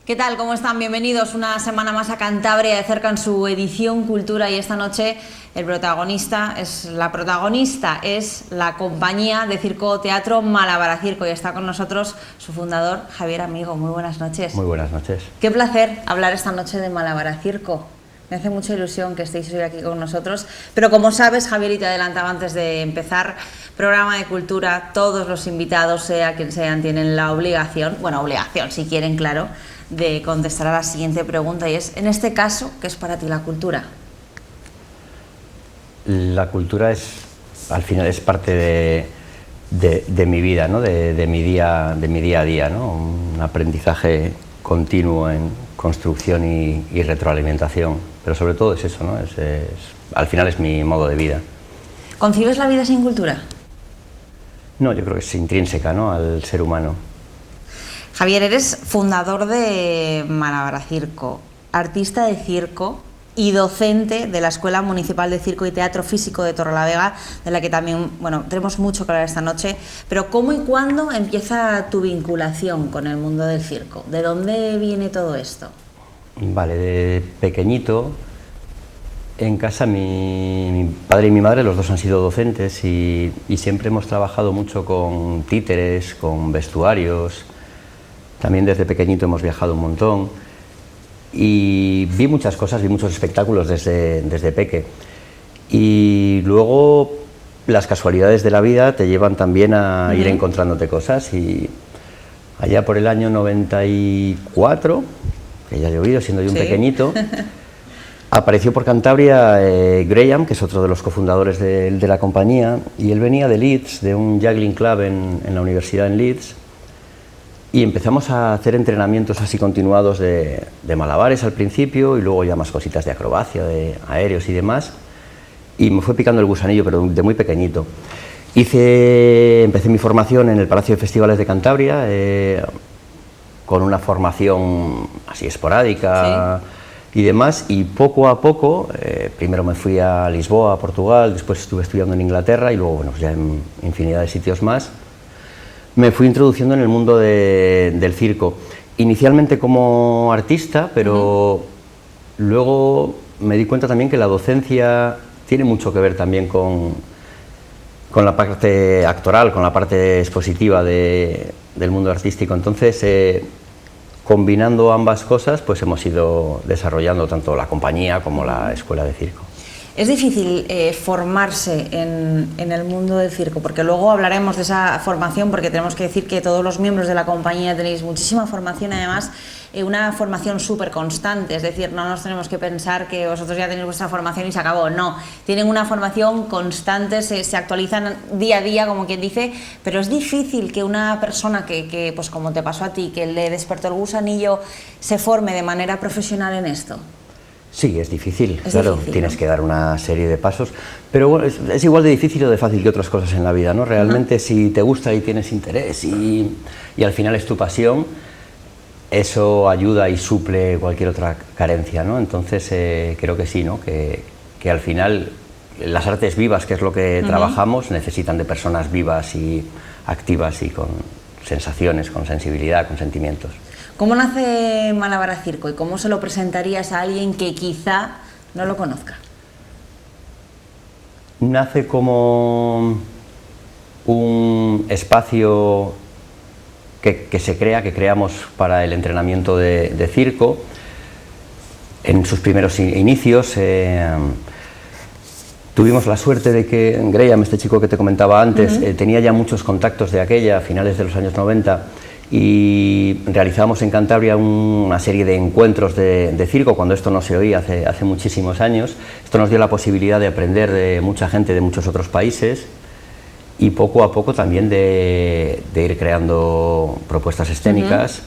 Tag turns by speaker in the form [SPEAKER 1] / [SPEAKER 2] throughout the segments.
[SPEAKER 1] ¿Qué tal? ¿Cómo están? Bienvenidos una semana más a Cantabria de cerca en su edición Cultura, y esta noche la protagonista es la compañía de circo teatro Malabar Circo, y está con nosotros su fundador, Javier Amigo. Muy buenas noches.
[SPEAKER 2] Muy buenas noches.
[SPEAKER 1] Qué placer hablar esta noche de Malabar Circo. Me hace mucha ilusión que estéis hoy aquí con nosotros, pero como sabes, Javier, y te adelantaba antes de empezar, programa de cultura, todos los invitados, sea quien sean, tienen la obligación, si quieren, claro, de contestar a la siguiente pregunta, y es, en este caso, ¿qué es para ti la cultura?
[SPEAKER 2] La cultura al final es parte de mi vida, ¿no? de mi día a día, ¿no? Un aprendizaje continuo en construcción y retroalimentación, pero sobre todo es eso, ¿no? Al final es mi modo de vida.
[SPEAKER 1] ¿Concibes la vida sin cultura?
[SPEAKER 2] No, yo creo que es intrínseca, ¿no? al ser humano.
[SPEAKER 1] Javier, eres fundador de Malabar Circo, artista de circo y docente de la Escuela Municipal de Circo y Teatro Físico de Torrelavega, de la que también, tenemos mucho que hablar esta noche. Pero ¿cómo y cuándo empieza tu vinculación con el mundo del circo? ¿De dónde viene todo esto?
[SPEAKER 2] Vale, de pequeñito, en casa mi padre y mi madre, los dos han sido docentes y siempre hemos trabajado mucho con títeres, con vestuarios. También desde pequeñito hemos viajado un montón y vi muchas cosas, vi muchos espectáculos desde peque. Y luego las casualidades de la vida te llevan también a ir encontrándote cosas, y allá por el año 94, que ya ha llovido siendo yo un pequeñito, apareció por Cantabria Graham, que es otro de los cofundadores de la compañía, y él venía de Leeds, de un juggling club en la universidad en Leeds. Y empezamos a hacer entrenamientos así continuados de malabares al principio, y luego ya más cositas de acrobacia, de aéreos y demás. Y me fue picando el gusanillo, pero de muy pequeñito. Empecé mi formación en el Palacio de Festivales de Cantabria, con una formación así esporádica y demás. Y poco a poco, primero me fui a Lisboa, a Portugal, después estuve estudiando en Inglaterra, y luego ya en infinidad de sitios más. Me fui introduciendo en el mundo del circo, inicialmente como artista, pero luego me di cuenta también que la docencia tiene mucho que ver también con la parte actoral, con la parte expositiva del mundo artístico. Entonces, combinando ambas cosas, pues hemos ido desarrollando tanto la compañía como la escuela de circo.
[SPEAKER 1] Es difícil formarse en el mundo del circo, porque luego hablaremos de esa formación, porque tenemos que decir que todos los miembros de la compañía tenéis muchísima formación, además una formación súper constante, es decir, no nos tenemos que pensar que vosotros ya tenéis vuestra formación y se acabó, no, tienen una formación constante, se actualizan día a día, como quien dice, pero es difícil que una persona que pues como te pasó a ti, que le despertó el gusanillo, se forme de manera profesional en esto.
[SPEAKER 2] Sí, es difícil, claro, tienes que dar una serie de pasos, pero bueno, es igual de difícil o de fácil que otras cosas en la vida, ¿no? Realmente si te gusta y tienes interés y al final es tu pasión, eso ayuda y suple cualquier otra carencia, ¿no? Entonces creo que sí, ¿no? Que al final las artes vivas, que es lo que trabajamos, necesitan de personas vivas y activas y con sensaciones, con sensibilidad, con sentimientos.
[SPEAKER 1] ¿Cómo nace Malabar Circo y cómo se lo presentarías a alguien que quizá no lo conozca?
[SPEAKER 2] Nace como un espacio que se crea, que creamos para el entrenamiento de circo. En sus primeros inicios tuvimos la suerte de que Graham, este chico que te comentaba antes, tenía ya muchos contactos de aquella, a finales de los años 90, y realizamos en Cantabria una serie de encuentros de circo, cuando esto no se oía hace muchísimos años. Esto nos dio la posibilidad de aprender de mucha gente de muchos otros países, y poco a poco también de ir creando propuestas escénicas,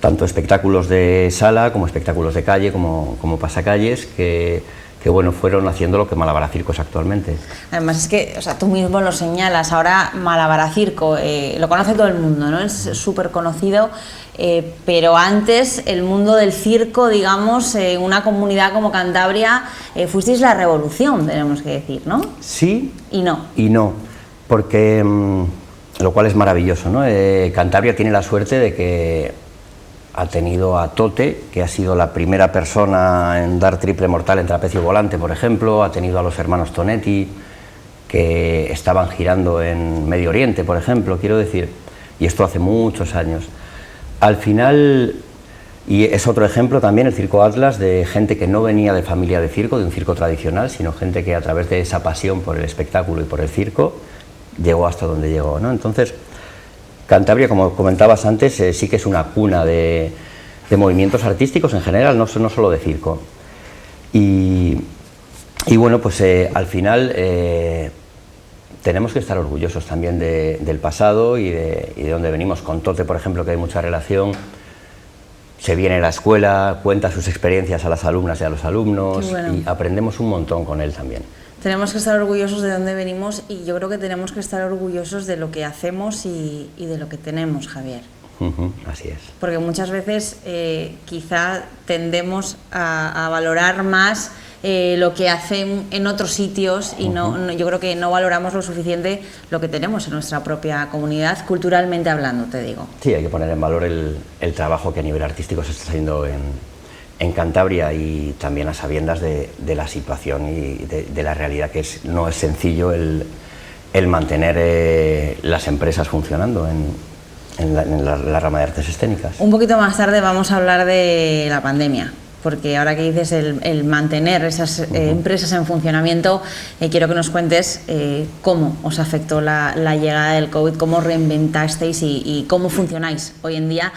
[SPEAKER 2] tanto espectáculos de sala como espectáculos de calle, como pasacalles, que bueno, fueron haciendo lo que Malabar Circo es actualmente.
[SPEAKER 1] Además es que, tú mismo lo señalas, ahora Malabar Circo lo conoce todo el mundo, ¿no? Es súper conocido, pero antes el mundo del circo, digamos, una comunidad como Cantabria, fuisteis la revolución, tenemos que decir, ¿no?
[SPEAKER 2] Sí
[SPEAKER 1] y no.
[SPEAKER 2] Y no, porque lo cual es maravilloso, ¿no? Cantabria tiene la suerte de que ha tenido a Tote, que ha sido la primera persona en dar triple mortal en trapecio volante, por ejemplo, ha tenido a los hermanos Tonetti, que estaban girando en Medio Oriente, por ejemplo, quiero decir, y esto hace muchos años. Al final, y es otro ejemplo también el Circo Atlas, de gente que no venía de familia de circo, de un circo tradicional, sino gente que a través de esa pasión por el espectáculo y por el circo, llegó hasta donde llegó, ¿no? Entonces, Cantabria, como comentabas antes, sí que es una cuna de movimientos artísticos en general, no solo de circo. Y bueno, pues al final tenemos que estar orgullosos también del pasado y de dónde venimos. Con Tote, por ejemplo, que hay mucha relación, se viene a la escuela, cuenta sus experiencias a las alumnas y a los alumnos, y aprendemos un montón con él también.
[SPEAKER 1] Tenemos que estar orgullosos de dónde venimos y yo creo que tenemos que estar orgullosos de lo que hacemos y de lo que tenemos, Javier.
[SPEAKER 2] Así es.
[SPEAKER 1] Porque muchas veces quizá tendemos a valorar más lo que hacen en otros sitios y yo creo que no valoramos lo suficiente lo que tenemos en nuestra propia comunidad, culturalmente hablando, te digo.
[SPEAKER 2] Sí, hay que poner en valor el trabajo que a nivel artístico se está haciendo en Cantabria, y también a sabiendas de la situación y de la realidad, que no es sencillo el mantener las empresas funcionando en la rama de artes escénicas.
[SPEAKER 1] Un poquito más tarde vamos a hablar de la pandemia, porque ahora que dices el mantener esas empresas en funcionamiento, quiero que nos cuentes cómo os afectó la llegada del COVID, cómo reinventasteis y cómo funcionáis hoy en día.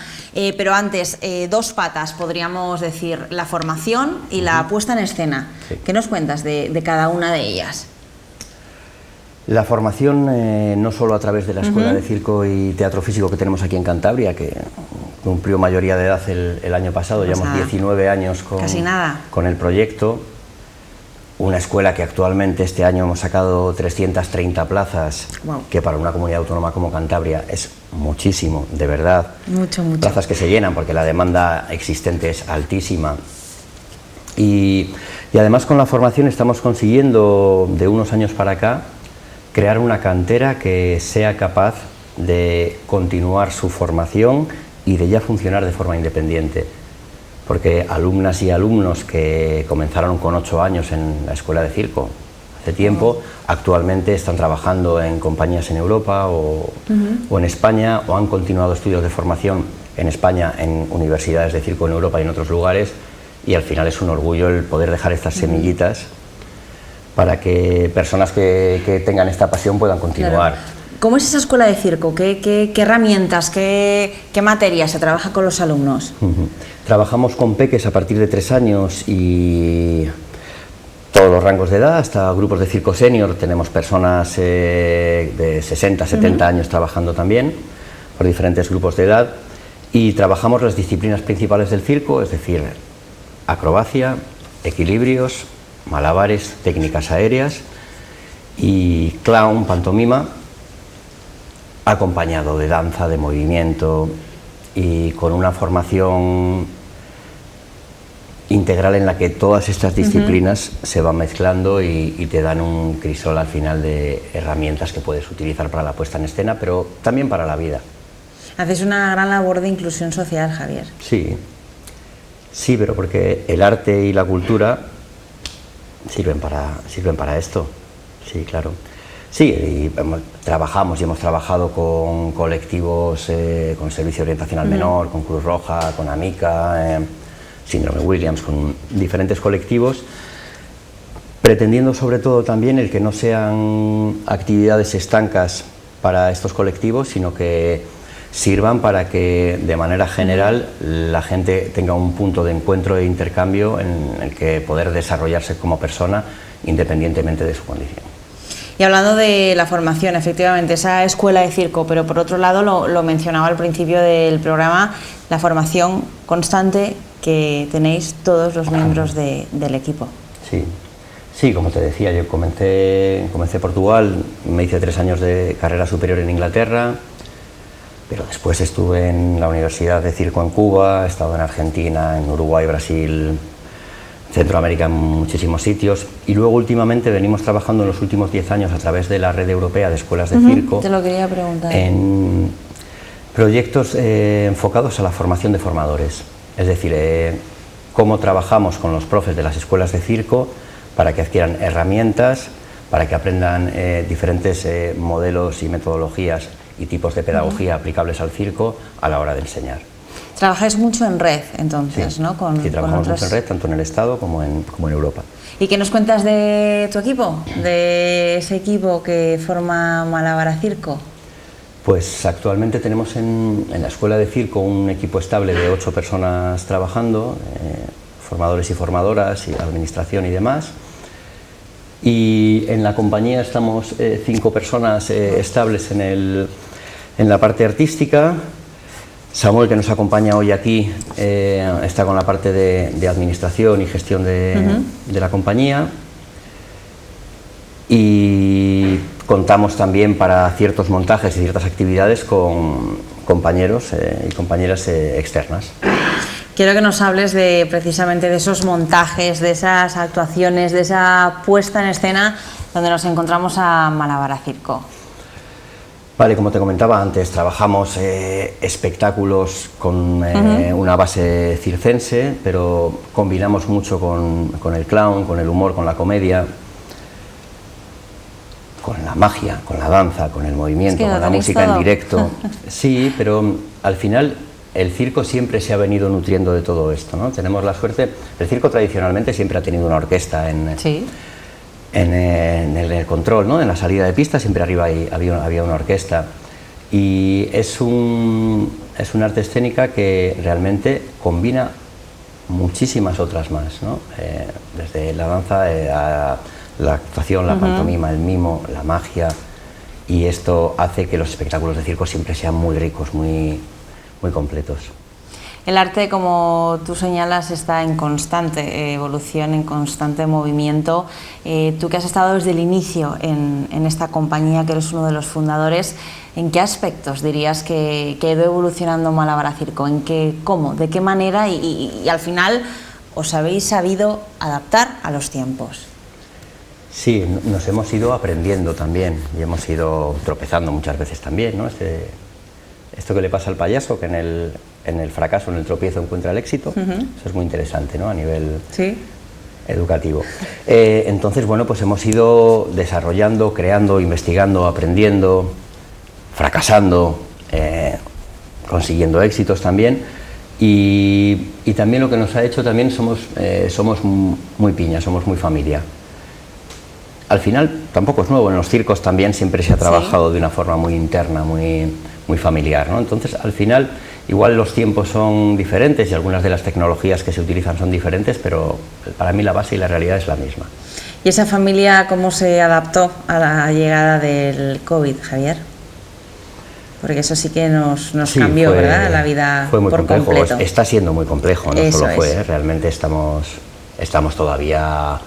[SPEAKER 1] Pero antes, dos patas, podríamos decir, la formación y la puesta en escena. Sí. ¿Qué nos cuentas de cada una de ellas?
[SPEAKER 2] La formación, no solo a través de la Escuela de Circo y Teatro Físico que tenemos aquí en Cantabria, que cumplió mayoría de edad el año pasado, llevamos 19 años con el proyecto. Una escuela que actualmente este año hemos sacado 330 plazas, que para una comunidad autónoma como Cantabria es muchísimo, de verdad.
[SPEAKER 1] Mucho.
[SPEAKER 2] Plazas que se llenan porque la demanda existente es altísima. Y además con la formación estamos consiguiendo, de unos años para acá, crear una cantera que sea capaz de continuar su formación y de ya funcionar de forma independiente. Porque alumnas y alumnos que comenzaron con 8 años en la escuela de circo hace tiempo, actualmente están trabajando en compañías en Europa o en España, o han continuado estudios de formación en España, en universidades de circo en Europa y en otros lugares, y al final es un orgullo el poder dejar estas semillitas para que personas que tengan esta pasión puedan continuar.
[SPEAKER 1] Claro. ¿Cómo es esa escuela de circo? ¿Qué herramientas, qué materias se trabaja con los alumnos?
[SPEAKER 2] Trabajamos con peques a partir de 3 años y todos los rangos de edad, hasta grupos de circo senior. Tenemos personas de 60, 70 años trabajando también, por diferentes grupos de edad, y trabajamos las disciplinas principales del circo, es decir, acrobacia, equilibrios, malabares, técnicas aéreas y clown, pantomima, acompañado de danza, de movimiento, y con una formación integral en la que todas estas disciplinas se van mezclando y te dan un crisol al final de herramientas que puedes utilizar para la puesta en escena, pero también para la vida.
[SPEAKER 1] Haces una gran labor de inclusión social, Javier.
[SPEAKER 2] Sí, pero porque el arte y la cultura sirven para esto, sí, claro. Sí, y trabajamos y hemos trabajado con colectivos, con Servicio de Orientación al Menor, con Cruz Roja, con Amica, Síndrome Williams, con diferentes colectivos, pretendiendo sobre todo también el que no sean actividades estancas para estos colectivos, sino que sirvan para que de manera general la gente tenga un punto de encuentro e intercambio en el que poder desarrollarse como persona independientemente de su condición.
[SPEAKER 1] Y hablando de la formación, efectivamente, esa escuela de circo, pero por otro lado, lo mencionaba al principio del programa, la formación constante que tenéis todos los miembros del equipo.
[SPEAKER 2] Sí, como te decía, yo comencé en Portugal, me hice 3 años de carrera superior en Inglaterra, pero después estuve en la Universidad de Circo en Cuba, he estado en Argentina, en Uruguay, Brasil, Centroamérica, en muchísimos sitios, y luego últimamente venimos trabajando en los últimos 10 años a través de la Red Europea de Escuelas de Circo.
[SPEAKER 1] Te lo quería preguntar.
[SPEAKER 2] Proyectos enfocados a la formación de formadores, es decir, cómo trabajamos con los profes de las escuelas de circo para que adquieran herramientas, para que aprendan diferentes modelos y metodologías y tipos de pedagogía aplicables al circo a la hora de enseñar.
[SPEAKER 1] Trabajáis mucho en red, entonces,
[SPEAKER 2] Sí,
[SPEAKER 1] ¿no?
[SPEAKER 2] sí, trabajamos mucho en red, tanto en el Estado como en Europa.
[SPEAKER 1] ¿Y qué nos cuentas de tu equipo, de ese equipo que forma Malabara Circo?
[SPEAKER 2] Pues actualmente tenemos en la Escuela de Circo un equipo estable de 8 personas trabajando, formadores y formadoras, y administración y demás. Y en la compañía estamos 5 personas estables en la parte artística. Samuel, que nos acompaña hoy aquí, está con la parte de administración y gestión de la compañía. Y contamos también para ciertos montajes y ciertas actividades con compañeros y compañeras externas.
[SPEAKER 1] Quiero que nos hables precisamente de esos montajes, de esas actuaciones, de esa puesta en escena donde nos encontramos a Malabara Circo.
[SPEAKER 2] Vale, como te comentaba antes, trabajamos espectáculos con una base circense, pero combinamos mucho con el clown, con el humor, con la comedia, con la magia, con la danza, con el movimiento, con la música en directo. Sí, pero al final el circo siempre se ha venido nutriendo de todo esto, ¿no? Tenemos la suerte, el circo tradicionalmente siempre ha tenido una orquesta en el control, ¿no? En la salida de pista siempre arriba había una orquesta, y es una arte escénica que realmente combina muchísimas otras más, ¿no? Desde la danza a la actuación, la pantomima, el mimo, la magia, y esto hace que los espectáculos de circo siempre sean muy ricos, muy completos.
[SPEAKER 1] El arte, como tú señalas, está en constante evolución, en constante movimiento. Tú que has estado desde el inicio en esta compañía, que eres uno de los fundadores, ¿en qué aspectos dirías que ha ido evolucionando Malabara Circo? ¿En qué, cómo, de qué manera y al final os habéis sabido adaptar a los tiempos?
[SPEAKER 2] Sí, nos hemos ido aprendiendo también y hemos ido tropezando muchas veces también, ¿no? Esto que le pasa al payaso, que en el fracaso, en el tropiezo encuentra el éxito, eso es muy interesante, ¿no? A nivel educativo. Entonces, bueno, pues hemos ido desarrollando, creando, investigando, aprendiendo, fracasando, consiguiendo éxitos también, y también lo que nos ha hecho, también somos muy piña, somos muy familia. Al final tampoco es nuevo, en los circos también siempre se ha trabajado de una forma muy interna, muy familiar, ¿no? Entonces, al final, igual los tiempos son diferentes y algunas de las tecnologías que se utilizan son diferentes, pero para mí la base y la realidad es la misma.
[SPEAKER 1] ¿Y esa familia cómo se adaptó a la llegada del COVID, Javier? Porque eso sí que nos cambió, ¿verdad?, la vida
[SPEAKER 2] fue muy
[SPEAKER 1] por
[SPEAKER 2] complejo,
[SPEAKER 1] completo.
[SPEAKER 2] está siendo muy complejo, no
[SPEAKER 1] Eso
[SPEAKER 2] solo fue,
[SPEAKER 1] es.
[SPEAKER 2] Realmente estamos todavía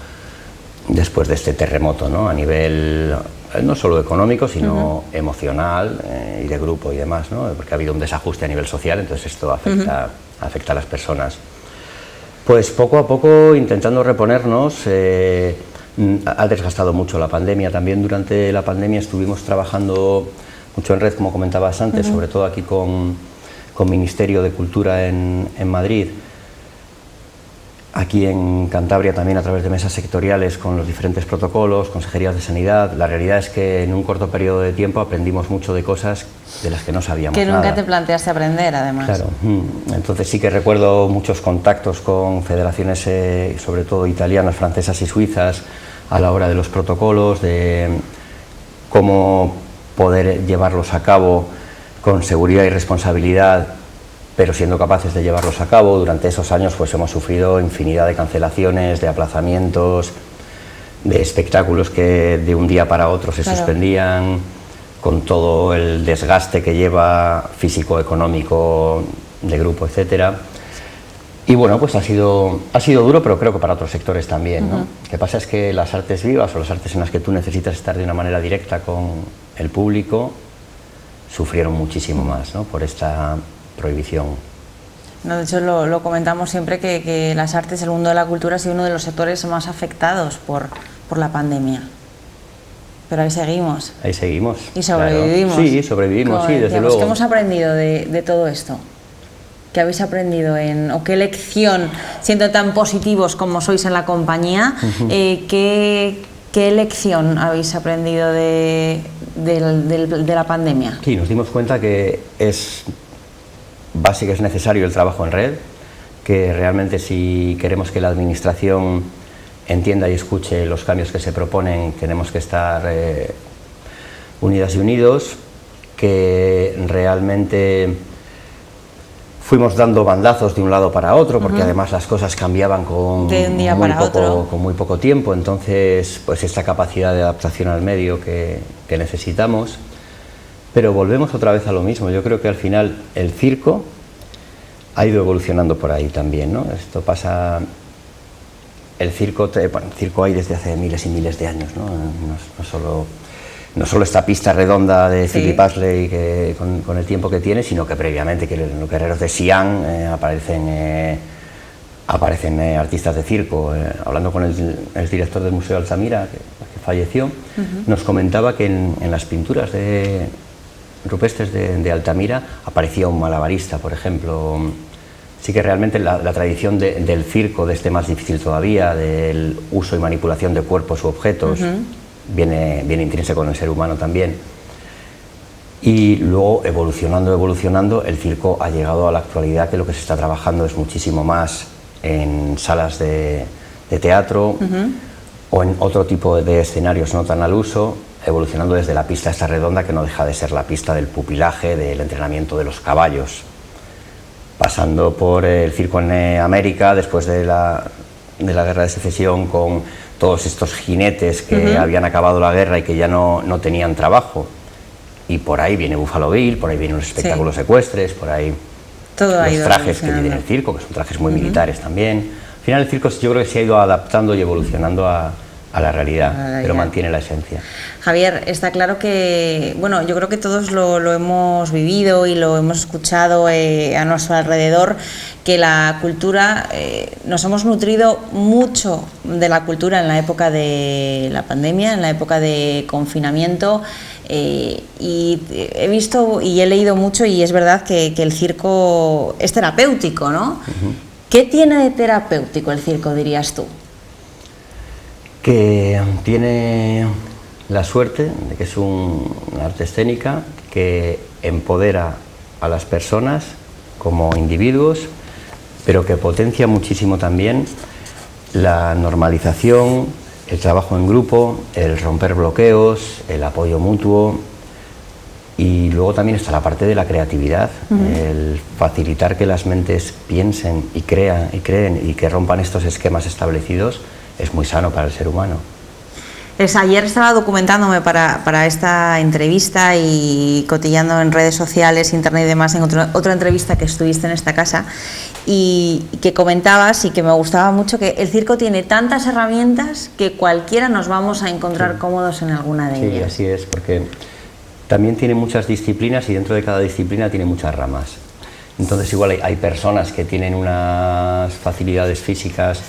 [SPEAKER 2] después de este terremoto, ¿no? A nivel no solo económico, sino emocional y de grupo y demás, ¿no? Porque ha habido un desajuste a nivel social, entonces esto afecta a las personas. Pues poco a poco intentando reponernos, ha desgastado mucho la pandemia. También durante la pandemia estuvimos trabajando mucho en red, como comentabas antes, sobre todo aquí con Ministerio de Cultura en Madrid. Aquí en Cantabria también a través de mesas sectoriales con los diferentes protocolos, consejerías de sanidad. La realidad es que en un corto periodo de tiempo aprendimos mucho de cosas de las que no sabíamos nada.
[SPEAKER 1] Que nunca te planteaste aprender, además.
[SPEAKER 2] Claro, entonces sí que recuerdo muchos contactos con federaciones, sobre todo italianas, francesas y suizas, a la hora de los protocolos, de cómo poder llevarlos a cabo con seguridad y responsabilidad, pero siendo capaces de llevarlos a cabo. Durante esos años pues hemos sufrido infinidad de cancelaciones, de aplazamientos, de espectáculos que de un día para otro se suspendían, con todo el desgaste que lleva físico, económico, de grupo, etcétera. Y bueno, pues ha sido duro, pero creo que para otros sectores también, ¿no? Lo que pasa es que las artes vivas o las artes en las que tú necesitas estar de una manera directa con el público sufrieron muchísimo más, ¿no?, por esta prohibición.
[SPEAKER 1] No, de hecho lo comentamos siempre que las artes, el mundo de la cultura ha sido uno de los sectores más afectados por la pandemia. Pero ahí seguimos.
[SPEAKER 2] Ahí seguimos.
[SPEAKER 1] Y sobrevivimos.
[SPEAKER 2] Claro. Sí, sobrevivimos, sí, desde luego.
[SPEAKER 1] ¿Qué hemos aprendido de todo esto? ¿Qué habéis aprendido o qué lección, siendo tan positivos como sois en la compañía, qué lección habéis aprendido de la pandemia?
[SPEAKER 2] Sí, nos dimos cuenta que es básico, es necesario el trabajo en red, que realmente si queremos que la administración entienda y escuche los cambios que se proponen, tenemos que estar unidas y unidos, que realmente fuimos dando bandazos de un lado para otro, porque además las cosas cambiaban con muy poco tiempo, entonces pues esta capacidad de adaptación al medio que necesitamos. Pero volvemos otra vez a lo mismo. Yo creo que al final el circo ha ido evolucionando por ahí también, ¿no? Esto pasa... El circo hay desde hace miles y miles de años, ¿no? No solo esta pista redonda de Philip Astley con el tiempo que tiene, sino que previamente, que en los guerreros de Xi'an aparecen artistas de circo. Hablando con el director del Museo de Altamira, que falleció, nos comentaba que en las pinturas rupestres de Altamira aparecía un malabarista, por ejemplo. Sí que realmente la tradición del circo, de este más difícil todavía, del uso y manipulación de cuerpos u objetos, viene intrínseco en el ser humano también. Y luego, evolucionando, el circo ha llegado a la actualidad, que lo que se está trabajando es muchísimo más en salas de teatro o en otro tipo de escenarios no tan al uso, evolucionando desde la pista esta redonda, que no deja de ser la pista del pupilaje, del entrenamiento de los caballos, pasando por el circo en América, después de la Guerra de Secesión, con todos estos jinetes que habían acabado la guerra y que ya no tenían trabajo. Y por ahí viene Buffalo Bill, por ahí vienen los espectáculos ecuestres, por ahí
[SPEAKER 1] todo
[SPEAKER 2] los trajes que tiene el circo, que son trajes muy militares también. Al final el circo yo creo que se ha ido adaptando y evolucionando a la realidad, pero mantiene la esencia.
[SPEAKER 1] Javier, está claro que, bueno, yo creo que todos lo hemos vivido y lo hemos escuchado a nuestro alrededor, que la cultura, nos hemos nutrido mucho de la cultura en la época de la pandemia, en la época de confinamiento, y he visto y he leído mucho, y es verdad que el circo es terapéutico, ¿no? ¿Qué tiene de terapéutico el circo, dirías tú?
[SPEAKER 2] Que tiene la suerte de que es una arte escénica que empodera a las personas como individuos, pero que potencia muchísimo también la normalización, el trabajo en grupo, el romper bloqueos, el apoyo mutuo. Y luego también está la parte de la creatividad, el facilitar que las mentes piensen y creen y que rompan estos esquemas establecidos. Es muy sano para el ser humano.
[SPEAKER 1] Ayer estaba documentándome para esta entrevista y cotillando en redes sociales, internet y demás, en otra entrevista que estuviste en esta casa, y que comentabas, y que me gustaba mucho, que el circo tiene tantas herramientas que cualquiera nos vamos a encontrar cómodos en alguna de ellas.
[SPEAKER 2] Sí, así es, porque también tiene muchas disciplinas y dentro de cada disciplina tiene muchas ramas. Entonces igual hay personas que tienen unas facilidades físicas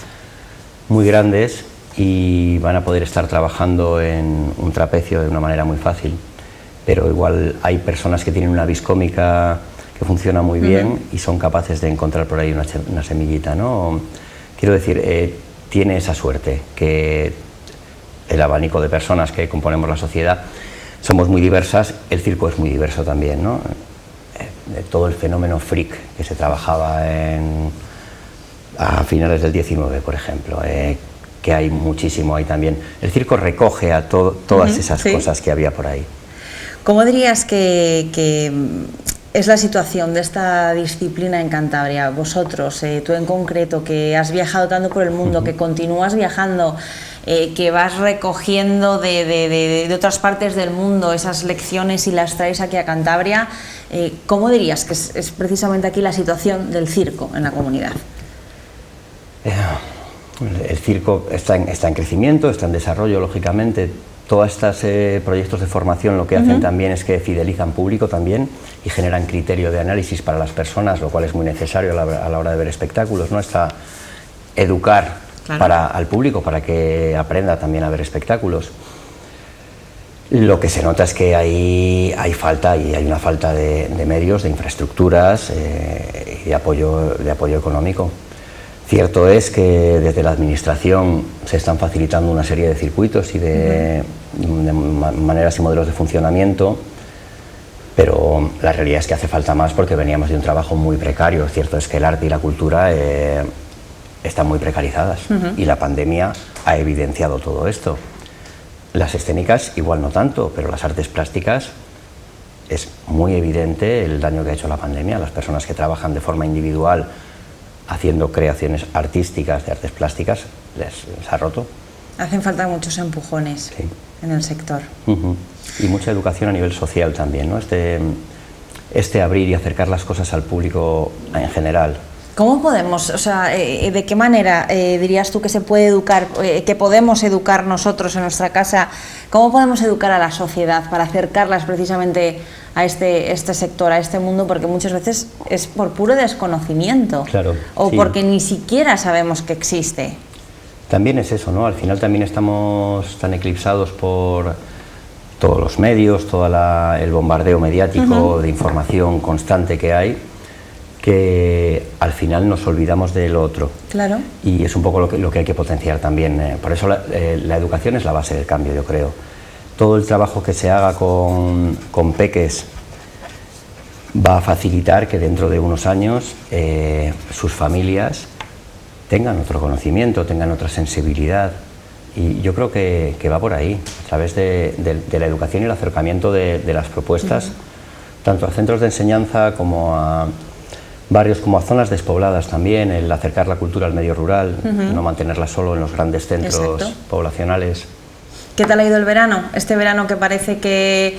[SPEAKER 2] muy grandes y van a poder estar trabajando en un trapecio de una manera muy fácil, pero igual hay personas que tienen una vis cómica que funciona muy bien y son capaces de encontrar por ahí una semillita, ¿no? Quiero decir, tiene esa suerte, que el abanico de personas que componemos la sociedad somos muy diversas, el circo es muy diverso también, ¿no? Todo el fenómeno freak que se trabajaba a finales del 19, por ejemplo, que hay muchísimo ahí también. El circo recoge a todas esas cosas que había por ahí.
[SPEAKER 1] ¿Cómo dirías que es la situación de esta disciplina en Cantabria? Vosotros, tú en concreto, que has viajado tanto por el mundo, que continúas viajando, que vas recogiendo de otras partes del mundo esas lecciones y las traes aquí a Cantabria, ¿cómo dirías que es precisamente aquí la situación del circo en la comunidad?
[SPEAKER 2] El circo está en crecimiento, está en desarrollo, lógicamente. Todos estos proyectos de formación lo que hacen también es que fidelizan público también y generan criterio de análisis para las personas, lo cual es muy necesario a la hora de ver espectáculos, ¿no? Está educar al público para que aprenda también a ver espectáculos. Lo que se nota es que hay falta, y hay una falta de medios, de infraestructuras y de apoyo económico. Cierto es que desde la Administración se están facilitando una serie de circuitos y de maneras y modelos de funcionamiento, pero la realidad es que hace falta más porque veníamos de un trabajo muy precario. Cierto es que el arte y la cultura están muy precarizadas y la pandemia ha evidenciado todo esto. Las escénicas igual no tanto, pero las artes plásticas es muy evidente el daño que ha hecho la pandemia. Las personas que trabajan de forma individual haciendo creaciones artísticas de artes plásticas les ha roto.
[SPEAKER 1] Hacen falta muchos empujones en el sector.
[SPEAKER 2] Y mucha educación a nivel social también, ¿no? Este abrir y acercar las cosas al público en general.
[SPEAKER 1] ¿Cómo podemos, o sea, de qué manera dirías tú que se puede educar, que podemos educar nosotros en nuestra casa? ¿Cómo podemos educar a la sociedad para acercarlas precisamente a este sector, a este mundo? Porque muchas veces es por puro desconocimiento,
[SPEAKER 2] claro,
[SPEAKER 1] o porque ni siquiera sabemos que existe.
[SPEAKER 2] También es eso, ¿no? Al final también estamos tan eclipsados por todos los medios, todo el bombardeo mediático de información constante que hay, que al final nos olvidamos del otro.
[SPEAKER 1] Claro.
[SPEAKER 2] Y es un poco lo que hay que potenciar también. Por eso la educación es la base del cambio, yo creo. Todo el trabajo que se haga con peques va a facilitar que dentro de unos años sus familias tengan otro conocimiento, tengan otra sensibilidad. Y yo creo que va por ahí, a través de la educación y el acercamiento de las propuestas, tanto a centros de enseñanza como a barrios, como a zonas despobladas también, el acercar la cultura al medio rural, no mantenerla solo en los grandes centros poblacionales.
[SPEAKER 1] ¿Qué tal ha ido el verano? Este verano que parece que,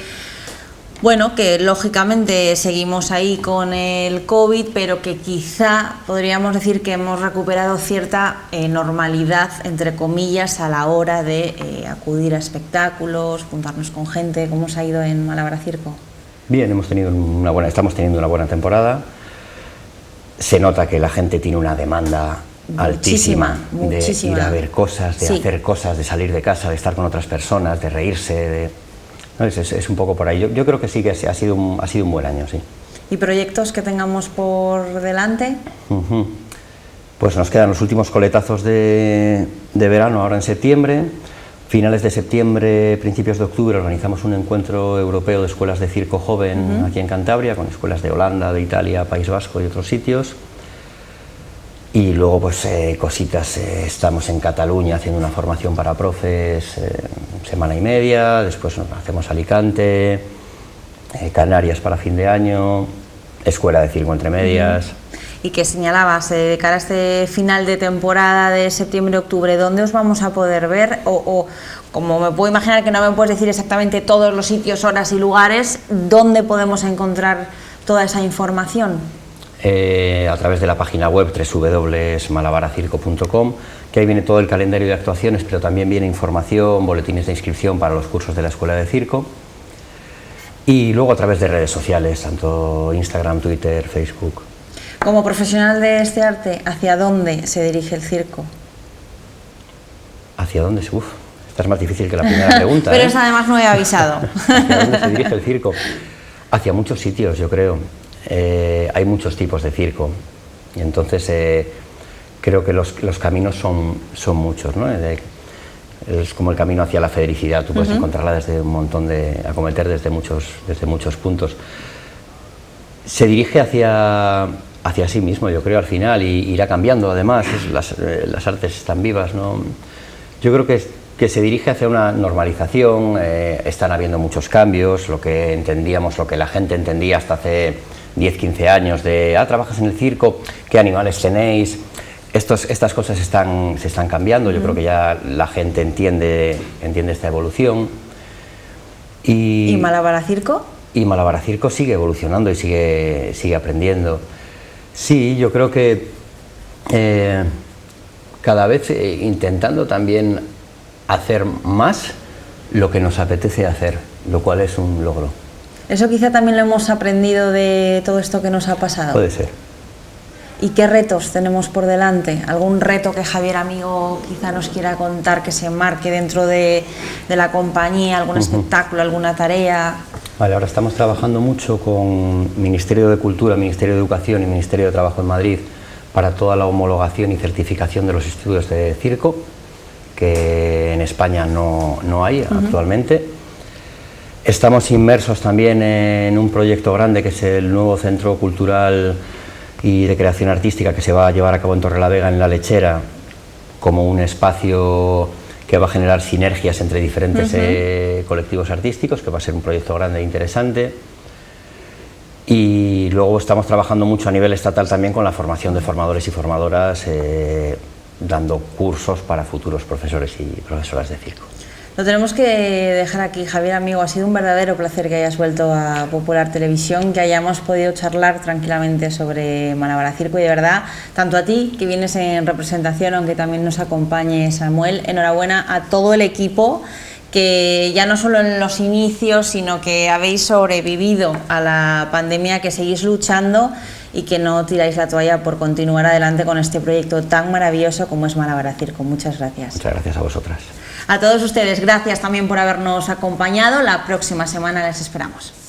[SPEAKER 1] bueno, que lógicamente seguimos ahí con el COVID, pero que quizá podríamos decir que hemos recuperado cierta normalidad, entre comillas, a la hora de acudir a espectáculos, juntarnos con gente. ¿Cómo os ha ido en Málabar Circo?
[SPEAKER 2] Bien, estamos teniendo una buena temporada. Se nota que la gente tiene una demanda altísima de ir a ver cosas, de hacer cosas, de salir de casa, de estar con otras personas, de reírse. No, es un poco por ahí. Yo creo que sí que ha sido un buen año, sí.
[SPEAKER 1] ¿Y proyectos que tengamos por delante?
[SPEAKER 2] Pues nos quedan los últimos coletazos de verano ahora en septiembre. Finales de septiembre, principios de octubre, organizamos un encuentro europeo de escuelas de circo joven aquí en Cantabria, con escuelas de Holanda, de Italia, País Vasco y otros sitios. Y luego, pues, cositas, estamos en Cataluña haciendo una formación para profes, semana y media, después hacemos Alicante, Canarias para fin de año, escuela de circo entre medias.
[SPEAKER 1] Y que señalabas, de cara a este final de temporada de septiembre-octubre, ¿dónde os vamos a poder ver? O como me puedo imaginar que no me puedes decir exactamente todos los sitios, horas y lugares, ¿dónde podemos encontrar toda esa información?
[SPEAKER 2] A través de la página web www.malabaracirco.com, que ahí viene todo el calendario de actuaciones, pero también viene información, boletines de inscripción para los cursos de la Escuela de Circo. Y luego a través de redes sociales, tanto Instagram, Twitter, Facebook.
[SPEAKER 1] Como profesional de este arte, ¿hacia dónde se dirige el circo?
[SPEAKER 2] ¿Hacia dónde? Uf, esta es más difícil que la primera pregunta.
[SPEAKER 1] Pero esta además no he avisado.
[SPEAKER 2] ¿Hacia dónde se dirige el circo? Hacia muchos sitios, yo creo. Hay muchos tipos de circo y entonces creo que los caminos son muchos, ¿no? Es como el camino hacia la felicidad, tú puedes encontrarla desde un montón acometer desde muchos puntos. Se dirige hacia sí mismo, yo creo, al final, y irá cambiando. Además, las artes están vivas, ¿no? Yo creo que se dirige hacia una normalización. Están habiendo muchos cambios, lo que la gente entendía hasta hace 10, 15 años de trabajas en el circo, ¿qué animales tenéis? Estas cosas se están cambiando. Yo creo que ya la gente entiende esta evolución.
[SPEAKER 1] ¿Y Málabar Circo?
[SPEAKER 2] Y Málabar Circo sigue evolucionando y sigue aprendiendo. Sí, yo creo que cada vez intentando también hacer más lo que nos apetece hacer, lo cual es un logro.
[SPEAKER 1] Eso quizá también lo hemos aprendido de todo esto que nos ha pasado.
[SPEAKER 2] Puede ser.
[SPEAKER 1] ¿Y qué retos tenemos por delante? ¿Algún reto que Javier Amigo quizá nos quiera contar que se marque dentro de la compañía? ¿Algún espectáculo, alguna tarea?
[SPEAKER 2] Vale, ahora estamos trabajando mucho con Ministerio de Cultura, Ministerio de Educación y Ministerio de Trabajo en Madrid para toda la homologación y certificación de los estudios de circo, que en España no hay actualmente. Estamos inmersos también en un proyecto grande que es el nuevo Centro Cultural y de Creación Artística que se va a llevar a cabo en Torrelavega, en La Lechera, como un espacio que va a generar sinergias entre diferentes colectivos artísticos, que va a ser un proyecto grande e interesante. Y luego estamos trabajando mucho a nivel estatal también con la formación de formadores y formadoras, dando cursos para futuros profesores y profesoras de circo.
[SPEAKER 1] Lo tenemos que dejar aquí, Javier Amigo. Ha sido un verdadero placer que hayas vuelto a Popular Televisión, que hayamos podido charlar tranquilamente sobre Málabar Circo, y de verdad, tanto a ti, que vienes en representación, aunque también nos acompañe Samuel, enhorabuena a todo el equipo, que ya no solo en los inicios, sino que habéis sobrevivido a la pandemia, que seguís luchando y que no tiráis la toalla por continuar adelante con este proyecto tan maravilloso como es Málabar Circo. Muchas gracias.
[SPEAKER 2] Muchas gracias a vosotras.
[SPEAKER 1] A todos ustedes, gracias también por habernos acompañado. La próxima semana les esperamos.